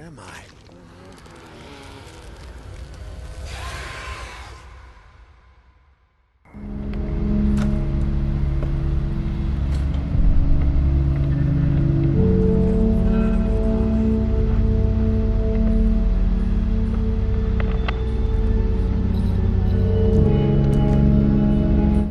am I?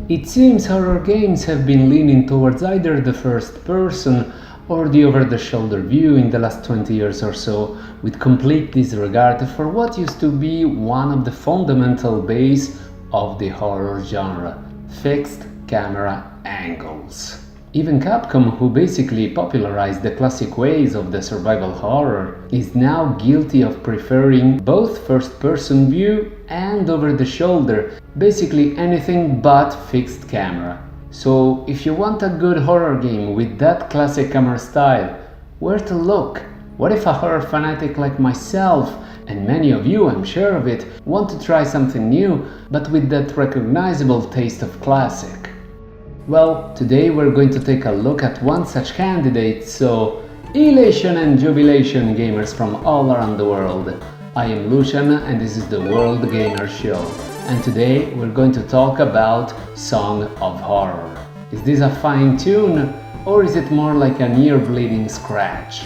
It seems horror games have been leaning towards either the first person or the over-the-shoulder view in the last 20 years or so, with complete disregard for what used to be one of the fundamental base of the horror genre: fixed camera angles. Even Capcom, who basically popularized the classic ways of the survival horror, is now guilty of preferring both first-person view and over-the-shoulder, basically anything but fixed camera. So if you want a good horror game with that classic camera style, where to look? What if a horror fanatic like myself, and many of you, I'm sure of it, want to try something new, but with that recognizable taste of classic? Well, today we're going to take a look at one such candidate, so elation and jubilation gamers from all around the world. I am Lucian and this is the World Gamer Show. And today we're going to talk about Song of Horror. Is this a fine tune or is it more like an ear-bleeding scratch?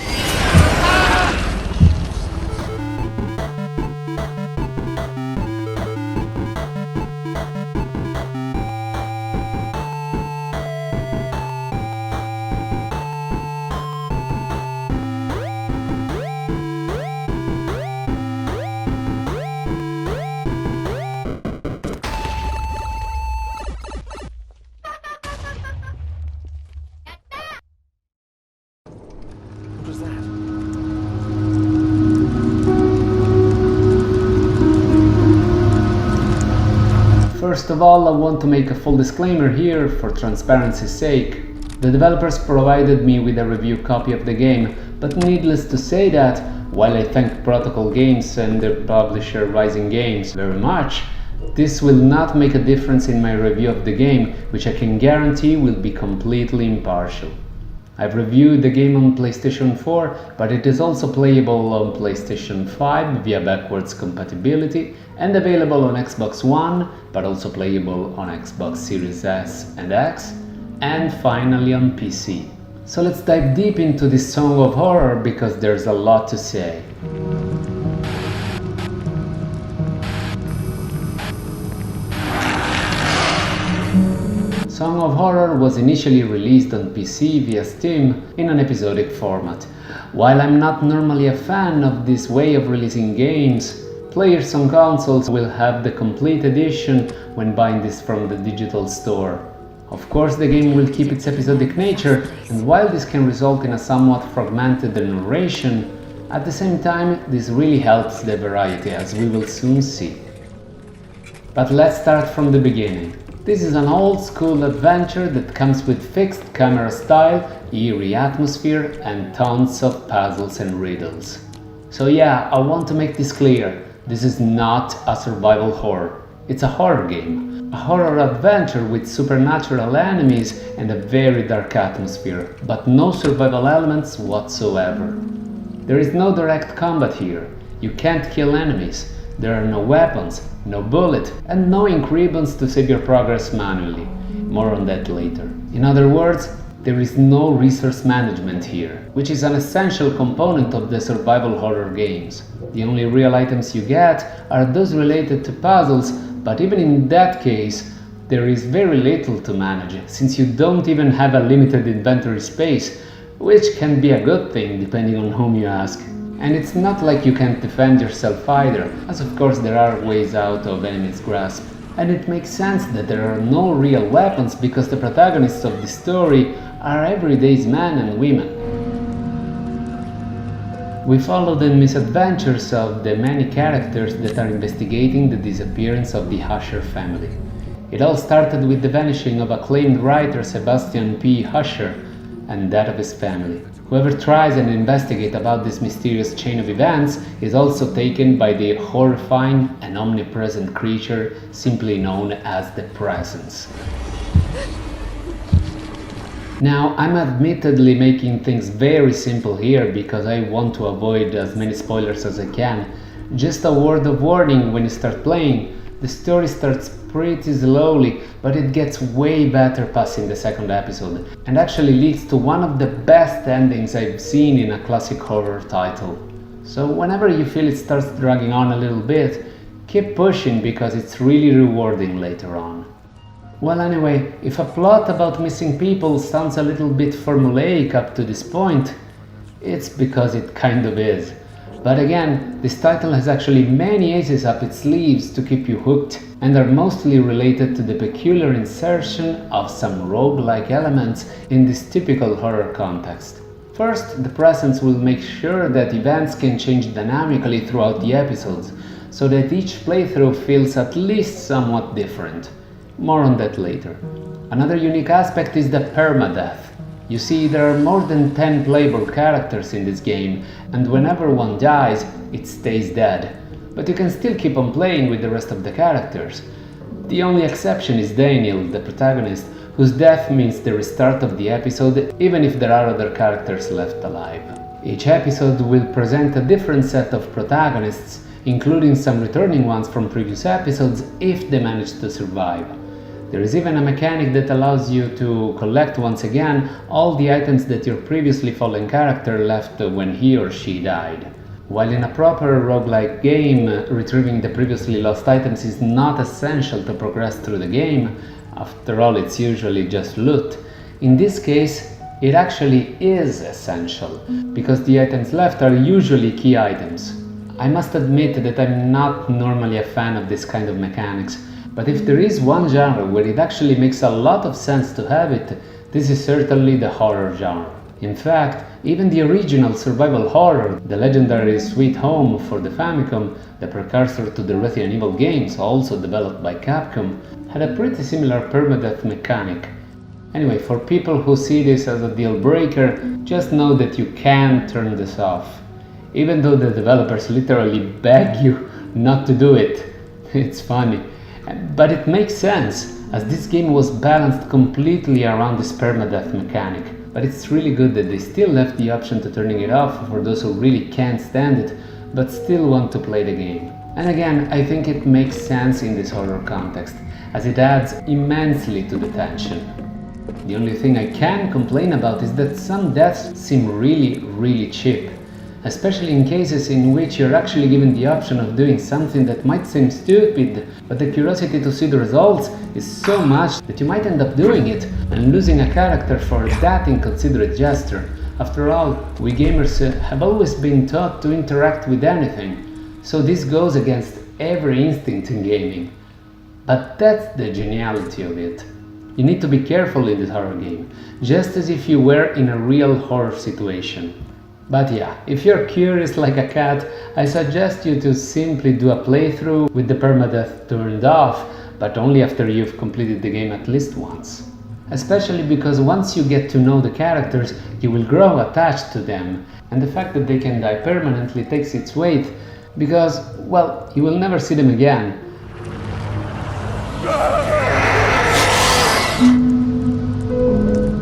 What was that? First of all, I want to make a full disclaimer here for transparency's sake. The developers provided me with a review copy of the game, but needless to say that, while I thank Protocol Games and their publisher Rising Games very much, this will not make a difference in my review of the game, which I can guarantee will be completely impartial. I've reviewed the game on PlayStation 4, but it is also playable on PlayStation 5 via backwards compatibility and available on Xbox One, but also playable on Xbox Series S and X, and finally on PC. So let's dive deep into this Song of Horror because there's a lot to say. Song of Horror was initially released on PC via Steam in an episodic format. While I'm not normally a fan of this way of releasing games, players on consoles will have the complete edition when buying this from the digital store. Of course, the game will keep its episodic nature, and while this can result in a somewhat fragmented narration, at the same time this really helps the variety, as we will soon see. But let's start from the beginning. This is an old-school adventure that comes with fixed camera style, eerie atmosphere, and tons of puzzles and riddles. So yeah, I want to make this clear, this is not a survival horror. It's a horror game, a horror adventure with supernatural enemies and a very dark atmosphere, but no survival elements whatsoever. There is no direct combat here, you can't kill enemies. There are no weapons, no bullet, and no ink ribbons to save your progress manually. More on that later. In other words, there is no resource management here, which is an essential component of the survival horror games. The only real items you get are those related to puzzles, but even in that case, there is very little to manage, since you don't even have a limited inventory space, which can be a good thing depending on whom you ask. And it's not like you can't defend yourself either, as of course there are ways out of enemies' grasp. And it makes sense that there are no real weapons because the protagonists of the story are everyday men and women. We follow the misadventures of the many characters that are investigating the disappearance of the Usher family. It all started with the vanishing of acclaimed writer Sebastian P. Usher and that of his family. Whoever tries and investigates about this mysterious chain of events is also taken by the horrifying and omnipresent creature simply known as the Presence. Now, I'm admittedly making things very simple here because I want to avoid as many spoilers as I can. Just a word of warning: when you start playing, the story starts pretty slowly, but it gets way better passing the second episode, and actually leads to one of the best endings I've seen in a classic horror title. So whenever you feel it starts dragging on a little bit, keep pushing because it's really rewarding later on. Well, anyway, if a plot about missing people sounds a little bit formulaic up to this point, it's because it kind of is. But again, this title has actually many aces up its sleeves to keep you hooked, and are mostly related to the peculiar insertion of some roguelike elements in this typical horror context. First, the presence will make sure that events can change dynamically throughout the episodes, so that each playthrough feels at least somewhat different. More on that later. Another unique aspect is the permadeath. You see, there are more than 10 playable characters in this game, and whenever one dies, it stays dead. But you can still keep on playing with the rest of the characters. The only exception is Daniel, the protagonist, whose death means the restart of the episode, even if there are other characters left alive. Each episode will present a different set of protagonists, including some returning ones from previous episodes if they manage to survive. There is even a mechanic that allows you to collect once again all the items that your previously fallen character left when he or she died. While in a proper roguelike game, retrieving the previously lost items is not essential to progress through the game, after all it's usually just loot, in this case it actually is essential, because the items left are usually key items. I must admit that I'm not normally a fan of this kind of mechanics, but if there is one genre where it actually makes a lot of sense to have it, this is certainly the horror genre. In fact, even the original survival horror, the legendary Sweet Home for the Famicom, the precursor to the Resident Evil games also developed by Capcom, had a pretty similar permadeath mechanic. Anyway, for people who see this as a deal breaker, just know that you can turn this off. Even though the developers literally beg you not to do it. It's funny. But it makes sense, as this game was balanced completely around this permadeath mechanic. But it's really good that they still left the option to turning it off for those who really can't stand it, but still want to play the game. And again, I think it makes sense in this horror context, as it adds immensely to the tension. The only thing I can complain about is that some deaths seem really cheap. Especially in cases in which you're actually given the option of doing something that might seem stupid, but the curiosity to see the results is so much that you might end up doing it and losing a character for that inconsiderate gesture. After all, we gamers have always been taught to interact with anything, so this goes against every instinct in gaming. But that's the geniality of it. You need to be careful in this horror game, just as if you were in a real horror situation. But yeah, if you're curious like a cat, I suggest you to simply do a playthrough with the permadeath turned off, but only after you've completed the game at least once. Especially because once you get to know the characters, you will grow attached to them, and the fact that they can die permanently takes its weight, because, well, you will never see them again.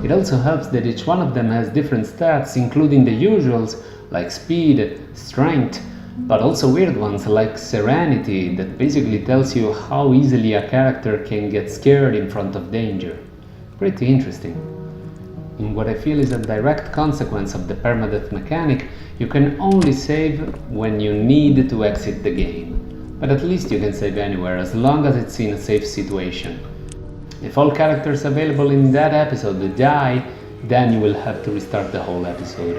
It also helps that each one of them has different stats, including the usuals like speed, strength, but also weird ones like serenity, that basically tells you how easily a character can get scared in front of danger. Pretty interesting. In what I feel is a direct consequence of the permadeath mechanic, you can only save when you need to exit the game. But at least you can save anywhere, as long as it's in a safe situation. If all characters available in that episode die, then you will have to restart the whole episode.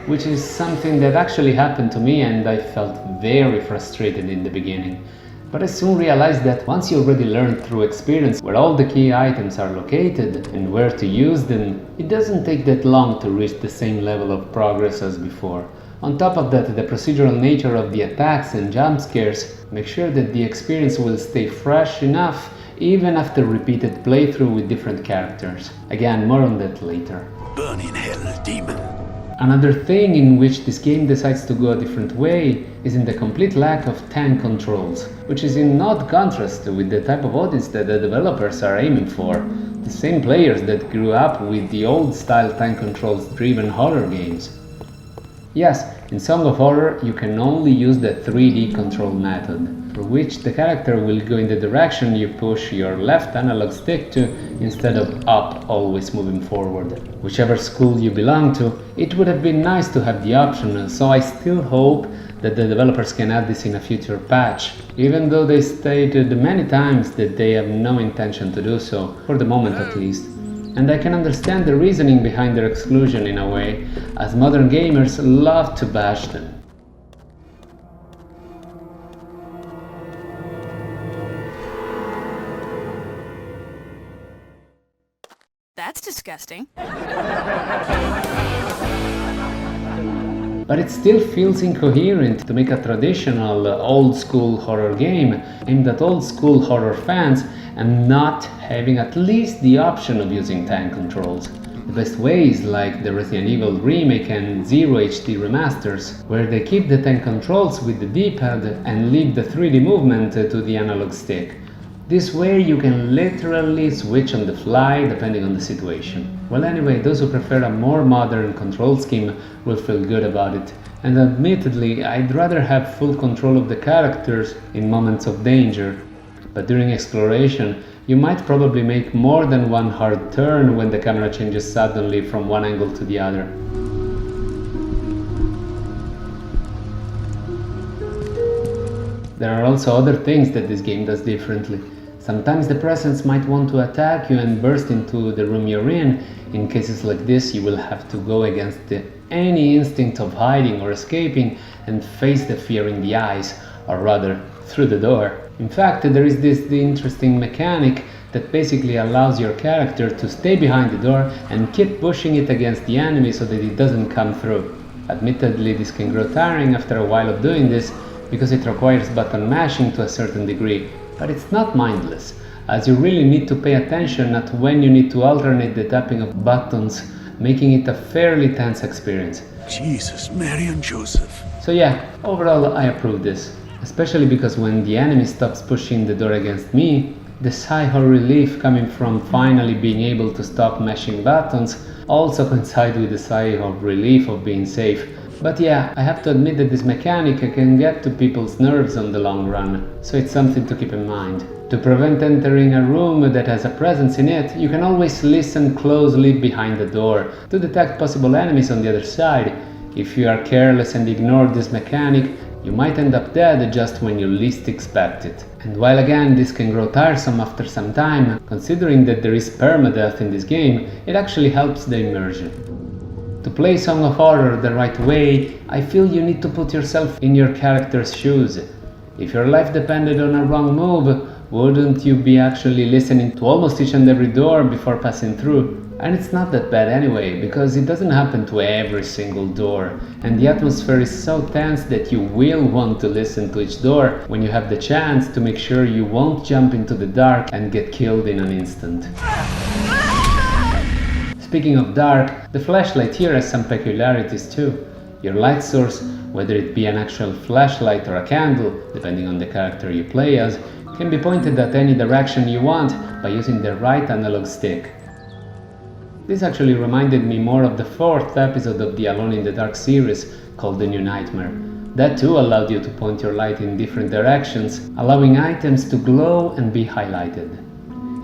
Which is something that actually happened to me, and I felt very frustrated in the beginning. But I soon realized that once you already learned through experience where all the key items are located and where to use them, it doesn't take that long to reach the same level of progress as before. On top of that, the procedural nature of the attacks and jump scares make sure that the experience will stay fresh enough even after repeated playthrough with different characters. Again, more on that later. Burn in hell, demon. Another thing in which this game decides to go a different way is in the complete lack of tank controls, which is in odd contrast with the type of audience that the developers are aiming for, the same players that grew up with the old-style tank controls-driven horror games. Yes, in Song of Horror you can only use the 3D control method, for which the character will go in the direction you push your left analog stick to instead of up, always moving forward. Whichever school you belong to, it would have been nice to have the option, so I still hope that the developers can add this in a future patch, even though they stated many times that they have no intention to do so, for the moment at least. And I can understand the reasoning behind their exclusion in a way, as modern gamers love to bash them. That's disgusting. But it still feels incoherent to make a traditional old-school horror game aimed at old-school horror fans and not having at least the option of using tank controls. The best way is like the Resident Evil remake and Zero HD remasters, where they keep the tank controls with the D-pad and leave the 3D movement to the analog stick. This way you can literally switch on the fly depending on the situation. Well, anyway, those who prefer a more modern control scheme will feel good about it. And admittedly, I'd rather have full control of the characters in moments of danger. But during exploration, you might probably make more than one hard turn when the camera changes suddenly from one angle to the other. There are also other things that this game does differently. Sometimes the presence might want to attack you and burst into the room you're in. In cases like this, you will have to go against any instinct of hiding or escaping and face the fear in the eyes, or rather, through the door. In fact, there is this interesting mechanic that basically allows your character to stay behind the door and keep pushing it against the enemy so that it doesn't come through. Admittedly, this can grow tiring after a while of doing this, because it requires button mashing to a certain degree, but it's not mindless, as you really need to pay attention at when you need to alternate the tapping of buttons, making it a fairly tense experience. Jesus, Mary and Joseph. So yeah, overall I approve this, especially because when the enemy stops pushing the door against me, the sigh of relief coming from finally being able to stop mashing buttons also coincides with the sigh of relief of being safe. But yeah, I have to admit that this mechanic can get to people's nerves on the long run, so it's something to keep in mind. To prevent entering a room that has a presence in it, you can always listen closely behind the door to detect possible enemies on the other side. If you are careless and ignore this mechanic, you might end up dead just when you least expect it. And while again this can grow tiresome after some time, considering that there is permadeath in this game, it actually helps the immersion. To play Song of Horror the right way, I feel you need to put yourself in your character's shoes. If your life depended on a wrong move, wouldn't you be actually listening to almost each and every door before passing through? And it's not that bad anyway, because it doesn't happen to every single door, and the atmosphere is so tense that you will want to listen to each door when you have the chance to make sure you won't jump into the dark and get killed in an instant. Speaking of dark, the flashlight here has some peculiarities too. Your light source, whether it be an actual flashlight or a candle, depending on the character you play as, can be pointed at any direction you want by using the right analog stick. This actually reminded me more of the 4th episode of the Alone in the Dark series, called The New Nightmare. That too allowed you to point your light in different directions, allowing items to glow and be highlighted.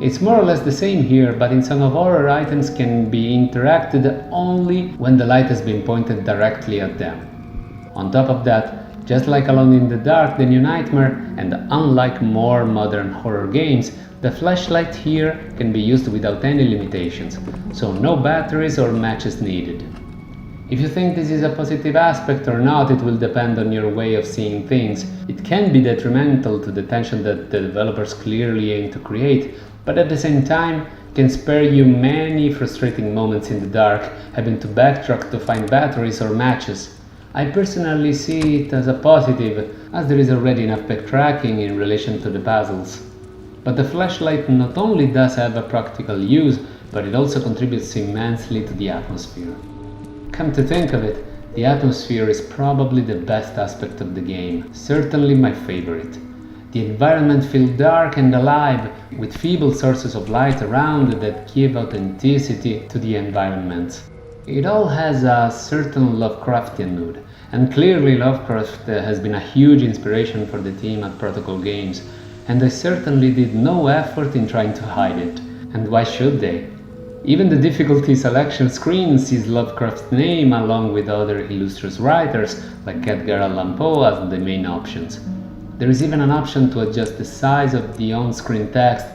It's more or less the same here, but in Song of Horror items can be interacted only when the light has been pointed directly at them. On top of that, just like Alone in the Dark, The New Nightmare, and unlike more modern horror games, the flashlight here can be used without any limitations, so no batteries or matches needed. If you think this is a positive aspect or not, it will depend on your way of seeing things. It can be detrimental to the tension that the developers clearly aim to create, but at the same time can spare you many frustrating moments in the dark, having to backtrack to find batteries or matches. I personally see it as a positive, as there is already enough backtracking in relation to the puzzles. But the flashlight not only does have a practical use, but it also contributes immensely to the atmosphere. Come to think of it, the atmosphere is probably the best aspect of the game, certainly my favorite. The environment feels dark and alive, with feeble sources of light around that give authenticity to the environment. It all has a certain Lovecraftian mood, and clearly Lovecraft has been a huge inspiration for the team at Protocol Games, and they certainly did no effort in trying to hide it. And why should they? Even the difficulty selection screen sees Lovecraft's name along with other illustrious writers like Edgar Allan Poe as the main options. There is even an option to adjust the size of the on-screen text,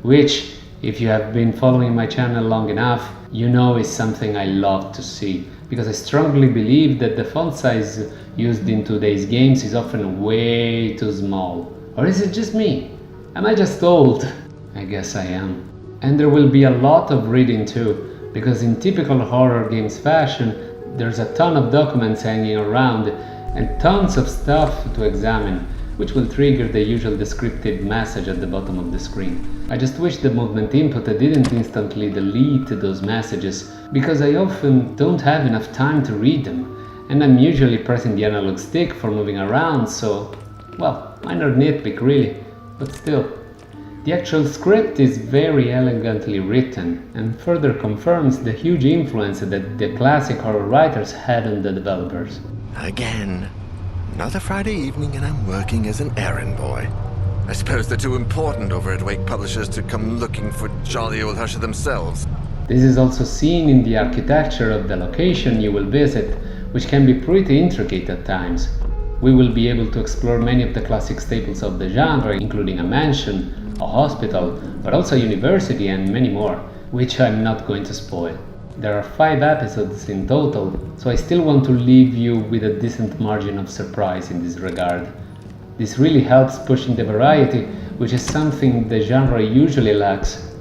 which, if you have been following my channel long enough, you know is something I love to see, because I strongly believe that the font size used in today's games is often way too small. Or is it just me? Am I just old? I guess I am. And there will be a lot of reading too, because in typical horror games fashion, there's a ton of documents hanging around and tons of stuff to examine, which will trigger the usual descriptive message at the bottom of the screen. I just wish the movement input didn't instantly delete those messages, because I often don't have enough time to read them, and I'm usually pressing the analog stick for moving around, so, well, minor nitpick really, but still. The actual script is very elegantly written and further confirms the huge influence that the classic horror writers had on the developers. Again. Another Friday evening and I'm working as an errand boy. I suppose they're too important over at Wake Publishers to come looking for jolly old Husher themselves. This is also seen in the architecture of the location you will visit, which can be pretty intricate at times. We will be able to explore many of the classic staples of the genre, including a mansion, a hospital, but also a university and many more, which I'm not going to spoil. There are 5 episodes in total, so I still want to leave you with a decent margin of surprise in this regard. This really helps pushing the variety, which is something the genre usually lacks,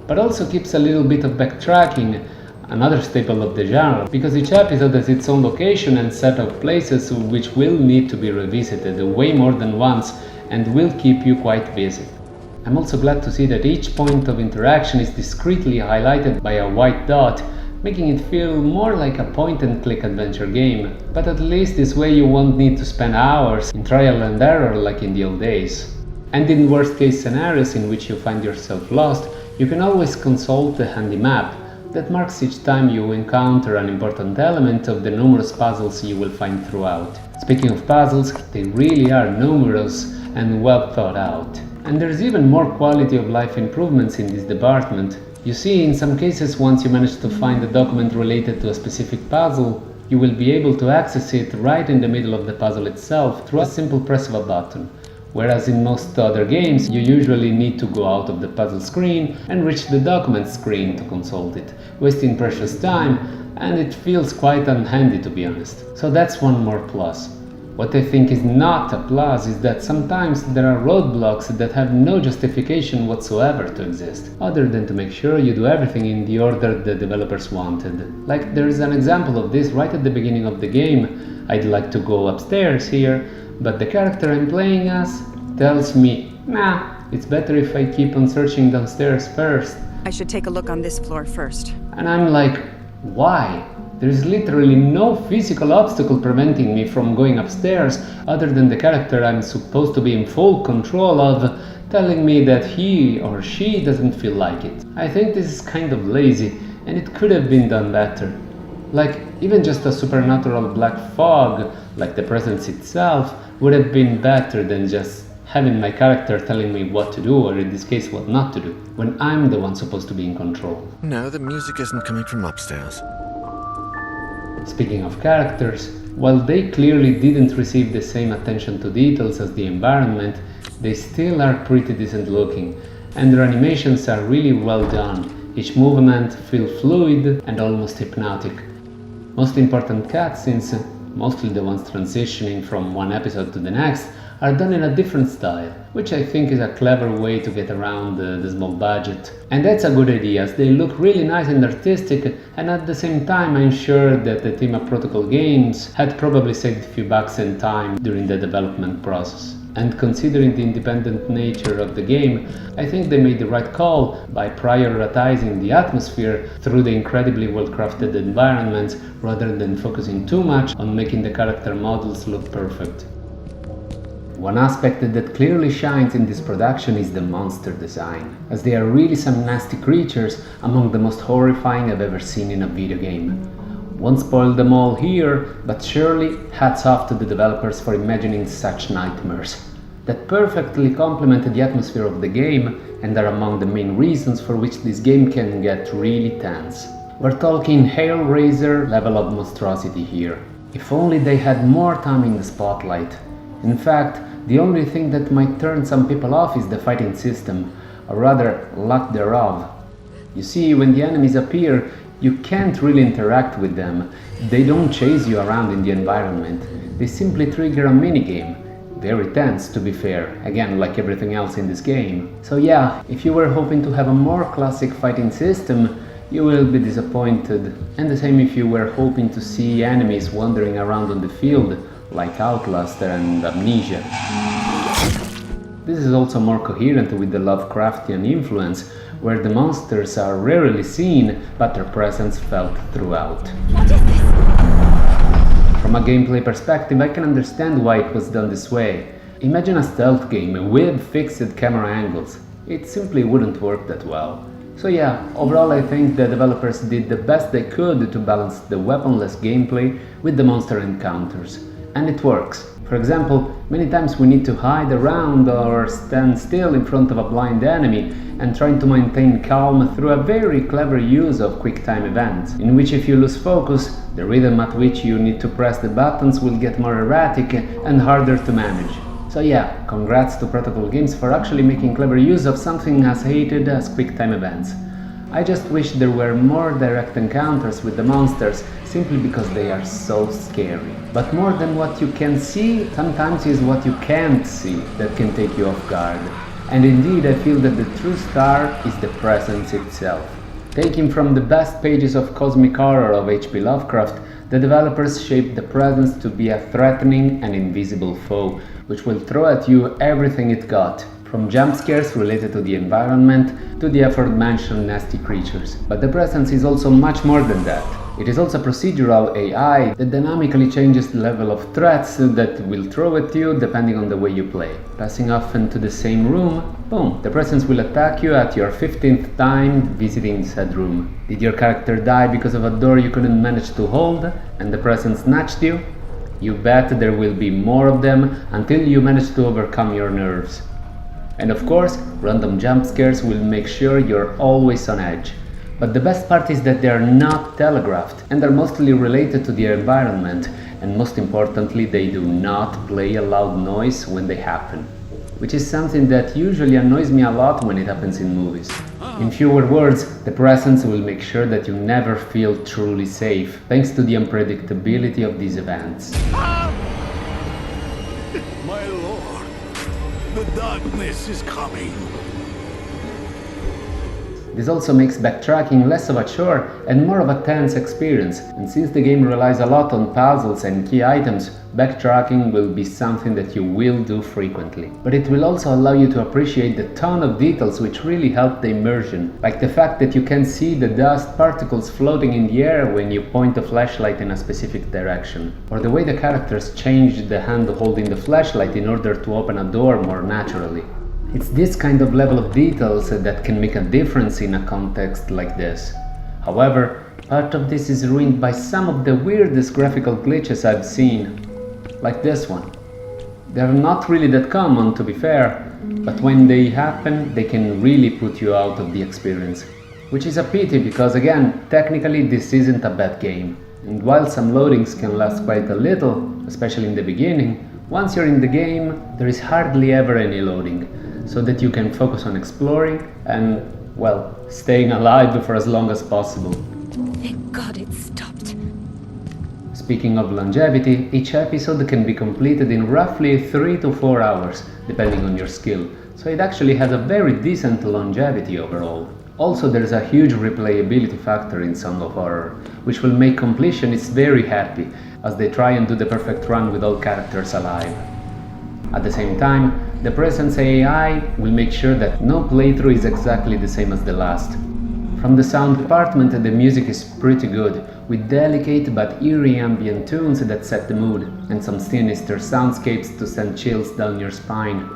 but also keeps a little bit of backtracking, another staple of the genre, because each episode has its own location and set of places which will need to be revisited way more than once and will keep you quite busy. I'm also glad to see that each point of interaction is discreetly highlighted by a white dot, making it feel more like a point-and-click adventure game, but at least this way you won't need to spend hours in trial and error like in the old days. And in worst-case scenarios in which you find yourself lost, you can always consult the handy map that marks each time you encounter an important element of the numerous puzzles you will find throughout. Speaking of puzzles, they really are numerous and well thought out. And there's even more quality of life improvements in this department. You see, in some cases, once you manage to find a document related to a specific puzzle, you will be able to access it right in the middle of the puzzle itself through a simple press of a button. Whereas in most other games, you usually need to go out of the puzzle screen and reach the document screen to consult it, wasting precious time, and it feels quite unhandy to be honest. So that's one more plus. What I think is not a plus is that sometimes there are roadblocks that have no justification whatsoever to exist, other than to make sure you do everything in the order the developers wanted. Like there is an example of this right at the beginning of the game. I'd like to go upstairs here, but the character I'm playing as tells me, nah, it's better if I keep on searching downstairs first. I should take a look on this floor first. And I'm like, why? There is literally no physical obstacle preventing me from going upstairs other than the character I'm supposed to be in full control of telling me that he or she doesn't feel like it. I think this is kind of lazy and it could have been done better. Like, even just a supernatural black fog, like the presence itself, would have been better than just having my character telling me what to do, or in this case what not to do, when I'm the one supposed to be in control. No, the music isn't coming from upstairs. Speaking of characters, while they clearly didn't receive the same attention to details as the environment, they still are pretty decent looking, and their animations are really well done. Each movement feels fluid and almost hypnotic. Most important cutscenes, mostly the ones transitioning from one episode to the next, are done in a different style, which I think is a clever way to get around the small budget. And that's a good idea, as they look really nice and artistic, and at the same time I'm sure that the team at Protocol Games had probably saved a few bucks and time during the development process. And considering the independent nature of the game, I think they made the right call by prioritizing the atmosphere through the incredibly well-crafted environments rather than focusing too much on making the character models look perfect. One aspect that clearly shines in this production is the monster design, as they are really some nasty creatures, among the most horrifying I've ever seen in a video game. Won't spoil them all here, but surely hats off to the developers for imagining such nightmares that perfectly complement the atmosphere of the game and are among the main reasons for which this game can get really tense. We're talking Hellraiser level of monstrosity here. If only they had more time in the spotlight. In fact, the only thing that might turn some people off is the fighting system, or rather, lack thereof. You see, when the enemies appear, you can't really interact with them. They don't chase you around in the environment. They simply trigger a minigame. Very tense, to be fair, again, like everything else in this game. So yeah, if you were hoping to have a more classic fighting system, you will be disappointed. And the same if you were hoping to see enemies wandering around on the field, like Outlast and Amnesia. This is also more coherent with the Lovecraftian influence, where the monsters are rarely seen, but their presence felt throughout. What is this? From a gameplay perspective, I can understand why it was done this way. Imagine a stealth game with fixed camera angles. It simply wouldn't work that well. So yeah, overall I think the developers did the best they could to balance the weaponless gameplay with the monster encounters. And it works. For example, many times we need to hide around or stand still in front of a blind enemy and trying to maintain calm through a very clever use of quick-time events, in which if you lose focus, the rhythm at which you need to press the buttons will get more erratic and harder to manage. So yeah, congrats to Protocol Games for actually making clever use of something as hated as quick-time events. I just wish there were more direct encounters with the monsters, simply because they are so scary. But more than what you can see, sometimes is what you can't see that can take you off guard. And indeed, I feel that the true star is the presence itself. Taking from the best pages of cosmic horror of H.P. Lovecraft, the developers shaped the presence to be a threatening and invisible foe, which will throw at you everything it got, from jump scares related to the environment to the aforementioned nasty creatures. But the presence is also much more than that. It is also procedural AI that dynamically changes the level of threats that will throw at you depending on the way you play. Passing often to the same room, boom, the presence will attack you at your 15th time visiting said room. Did your character die because of a door you couldn't manage to hold and the presence snatched you? You bet there will be more of them until you manage to overcome your nerves. And of course, random jump scares will make sure you're always on edge. But the best part is that they are not telegraphed and are mostly related to the environment, and most importantly, they do not play a loud noise when they happen, which is something that usually annoys me a lot when it happens in movies. In fewer words, the presence will make sure that you never feel truly safe, thanks to the unpredictability of these events. My lord, the darkness is coming. This also makes backtracking less of a chore and more of a tense experience, and since the game relies a lot on puzzles and key items, backtracking will be something that you will do frequently. But it will also allow you to appreciate the ton of details which really help the immersion, like the fact that you can see the dust particles floating in the air when you point the flashlight in a specific direction, or the way the characters change the hand holding the flashlight in order to open a door more naturally. It's this kind of level of details that can make a difference in a context like this. However, part of this is ruined by some of the weirdest graphical glitches I've seen, like this one. They're not really that common, to be fair, but when they happen, they can really put you out of the experience. Which is a pity because, again, technically this isn't a bad game. And while some loadings can last quite a little, especially in the beginning, once you're in the game, there is hardly ever any loading, so that you can focus on exploring and, well, staying alive for as long as possible. Thank God it stopped. Speaking of longevity, each episode can be completed in roughly 3 to 4 hours, depending on your skill, so it actually has a very decent longevity overall. Also, there's a huge replayability factor in Song of Horror, which will make completionists very happy, as they try and do the perfect run with all characters alive. At the same time, the presence AI will make sure that no playthrough is exactly the same as the last. From the sound department, the music is pretty good, with delicate but eerie ambient tunes that set the mood, and some sinister soundscapes to send chills down your spine.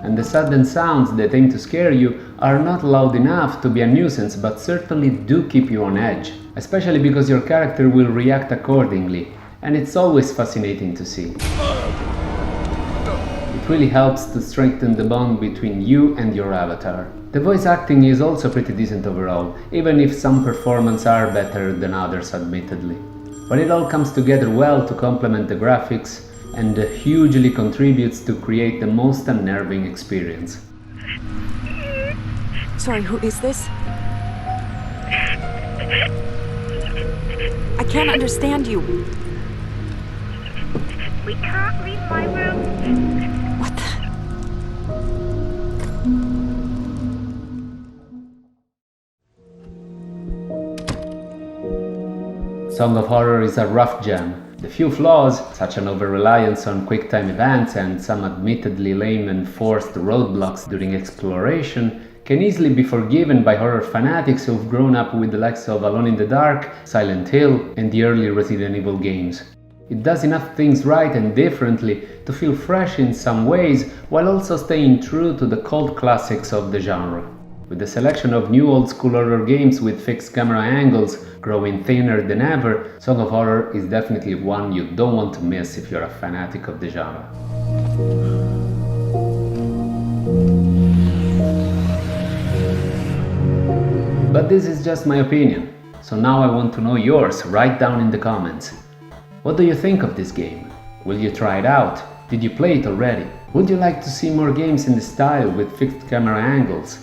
And the sudden sounds that aim to scare you are not loud enough to be a nuisance, but certainly do keep you on edge, especially because your character will react accordingly, and it's always fascinating to see. It really helps to strengthen the bond between you and your avatar. The voice acting is also pretty decent overall, even if some performances are better than others admittedly. But it all comes together well to complement the graphics, and hugely contributes to create the most unnerving experience. Sorry, who is this? I can't understand you. We can't leave my room. What the? Song of Horror is a rough jam. The few flaws, such an over-reliance on quick-time events and some admittedly lame and forced roadblocks during exploration, can easily be forgiven by horror fanatics who've grown up with the likes of Alone in the Dark, Silent Hill, and the early Resident Evil games. It does enough things right and differently to feel fresh in some ways, while also staying true to the cult classics of the genre. With the selection of new old-school horror games with fixed camera angles growing thinner than ever, Song of Horror is definitely one you don't want to miss if you're a fanatic of the genre. But this is just my opinion, so now I want to know yours. Write down in the comments. What do you think of this game? Will you try it out? Did you play it already? Would you like to see more games in this style with fixed camera angles?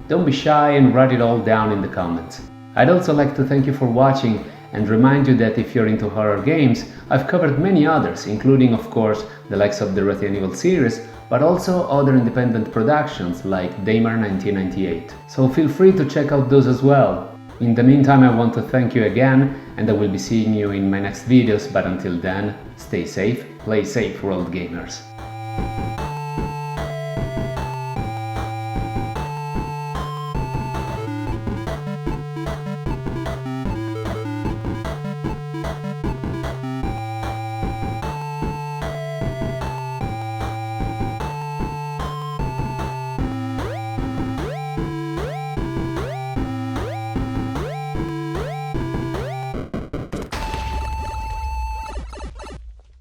Don't be shy and write it all down in the comments. I'd also like to thank you for watching and remind you that if you're into horror games, I've covered many others, including of course the likes of the Resident Evil series, but also other independent productions like Daymar 1998. So feel free to check out those as well. In the meantime, I want to thank you again, and I will be seeing you in my next videos, but until then, stay safe, play safe, world gamers.